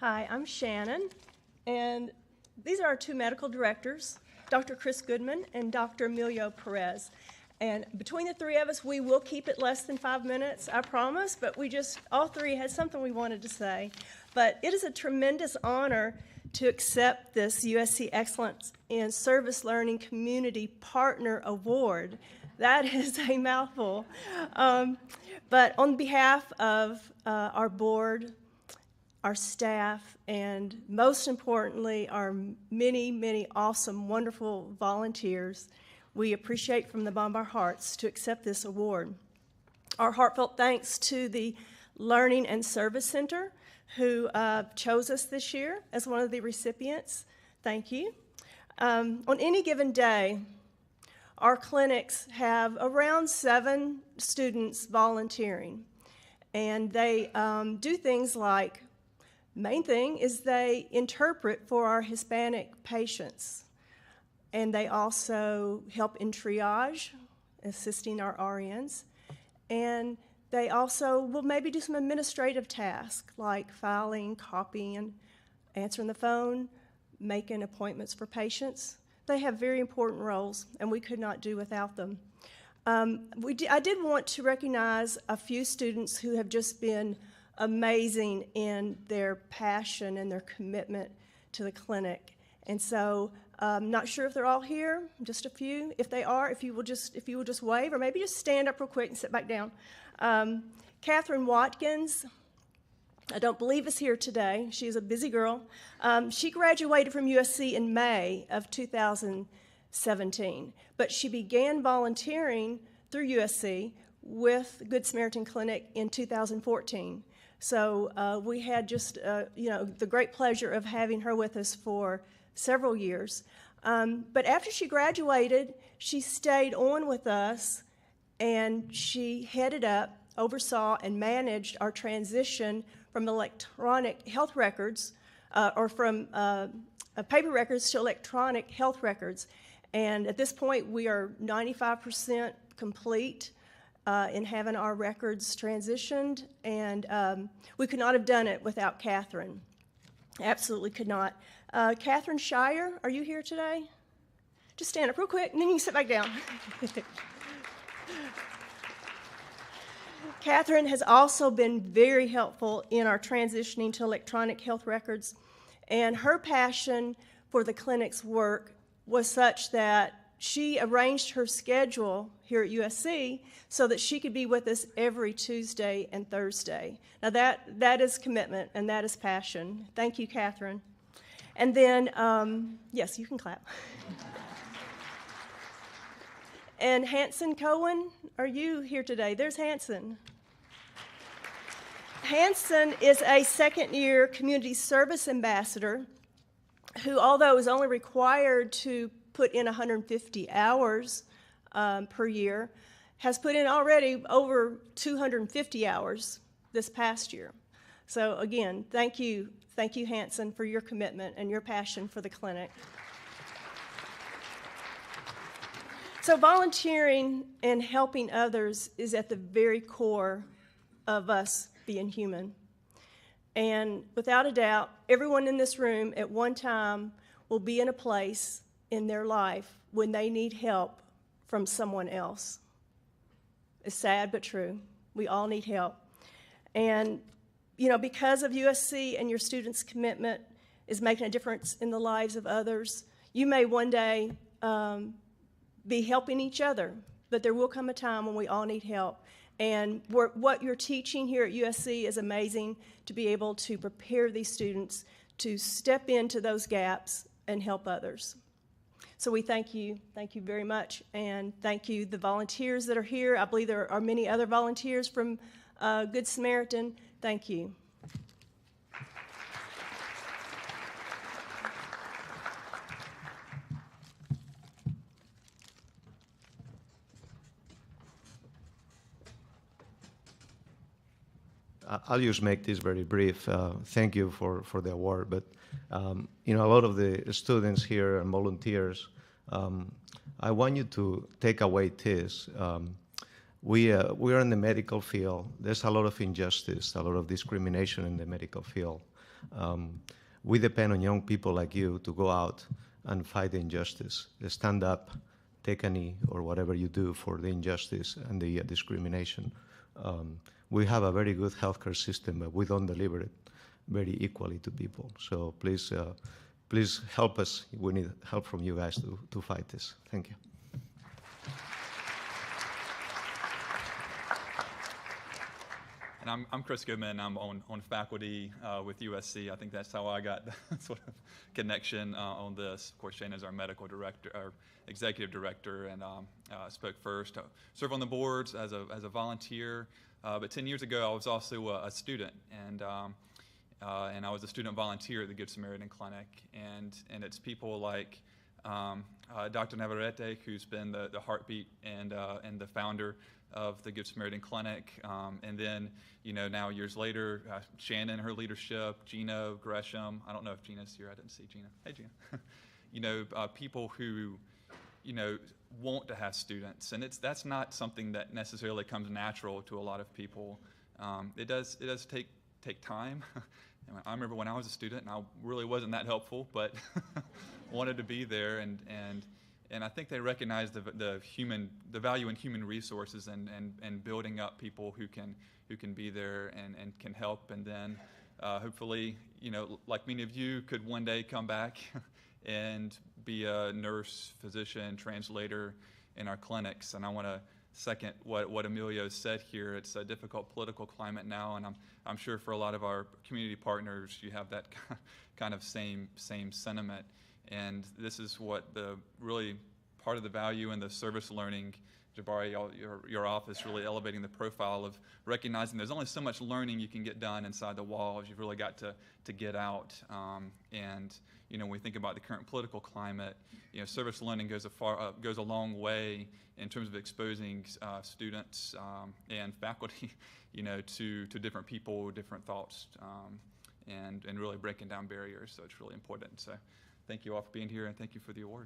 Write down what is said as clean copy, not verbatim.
Hi, I'm Shannon, and these are our two medical directors, Dr. Chris Goodman and Dr. Emilio Perez. And between the three of us, we will keep it less than 5 minutes, I promise, but all three had something we wanted to say. But it is a tremendous honor to accept this USC Excellence in Service Learning Community Partner Award. That is a mouthful. But on behalf of our board, our staff, and most importantly, our many, many awesome, wonderful volunteers, we appreciate from the bottom of our hearts to accept this award. Our heartfelt thanks to the Learning and Service Center, who chose us this year as one of the recipients. Thank you. On any given day, our clinics have around 7 students volunteering, and they do things like, main thing is they interpret for our Hispanic patients, and they also help in triage, assisting our RNs, and they also will maybe do some administrative tasks like filing, copying, answering the phone, making appointments for patients. They have very important roles, and we could not do without them. I did want to recognize a few students who have just been amazing in their passion and their commitment to the clinic. And so I'm not sure if they're all here, just a few. If they are, if you will just wave, or maybe just stand up real quick and sit back down. Catherine Watkins, I don't believe is here today. She's a busy girl. She graduated from USC in May of 2017, but she began volunteering through USC with Good Samaritan Clinic in 2014. So we had just, the great pleasure of having her with us for several years. But after she graduated, she stayed on with us, and she headed up, oversaw, and managed our transition from electronic health records, or from paper records to electronic health records. And at this point, we are 95% complete in having our records transitioned, and we could not have done it without Catherine. Absolutely could not. Catherine Shire, are you here today? Just stand up real quick, and then you can sit back down. Catherine has also been very helpful in our transitioning to electronic health records, and her passion for the clinic's work was such that she arranged her schedule here at USC so that she could be with us every Tuesday and Thursday. Now that is commitment, and that is passion. Thank you, Catherine. And then, yes, you can clap. And Hanson Cohen, are you here today? There's Hanson. Hanson is a second-year community service ambassador who, although is only required to put in 150 hours per year, has put in already over 250 hours this past year. So again, thank you, Hanson, for your commitment and your passion for the clinic. So volunteering and helping others is at the very core of us being human. And without a doubt, everyone in this room at one time will be in a place in their life when they need help from someone else. It's sad but true. We all need help. And because of USC and your students' commitment is making a difference in the lives of others, you may one day be helping each other, but there will come a time when we all need help. And what you're teaching here at USC is amazing, to be able to prepare these students to step into those gaps and help others. So we thank you very much, and thank you the volunteers that are here. I believe there are many other volunteers from Good Samaritan. Thank you. I'll just make this very brief. Thank you for the award. But, a lot of the students here and volunteers, I want you to take away this. We are in the medical field. There's a lot of injustice, a lot of discrimination in the medical field. We depend on young people like you to go out and fight the injustice, stand up, take a knee, or whatever you do for the injustice and the discrimination. We have a very good healthcare system, but we don't deliver it very equally to people. So please, please help us. We need help from you guys to fight this. Thank you. And I'm Chris Goodman. I'm on faculty with USC. I think that's how I got the sort of connection on this. Of course, Shane is our medical director, our executive director, and spoke first. Serve on the boards as a volunteer, but 10 years ago I was also a student, and I was a student volunteer at the Good Samaritan Clinic, and it's people like Dr. Navarrete, who's been the heartbeat and the founder of the Good Samaritan Clinic, and then, now years later, Shannon, her leadership, Gina Gresham. I don't know if Gina's here. I didn't see Gina. Hey, Gina. People who, want to have students, and that's not something that necessarily comes natural to a lot of people. It does take time. I remember when I was a student, and I really wasn't that helpful, but wanted to be there, and I think they recognize the value in human resources and building up people who can be there and can help, and then hopefully, like many of you, could one day come back and be a nurse, physician, translator in our clinics. And I want to second what Emilio said here. It's a difficult political climate now, and I'm sure for a lot of our community partners, you have that kind of same sentiment. And this is what the really part of the value in the service learning, Jabari, your office really elevating the profile of recognizing there's only so much learning you can get done inside the walls. You've really got to get out. And when we think about the current political climate, service learning goes a long way in terms of exposing students and faculty, to different people, different thoughts, and really breaking down barriers. So it's really important. So thank you all for being here, and thank you for the award.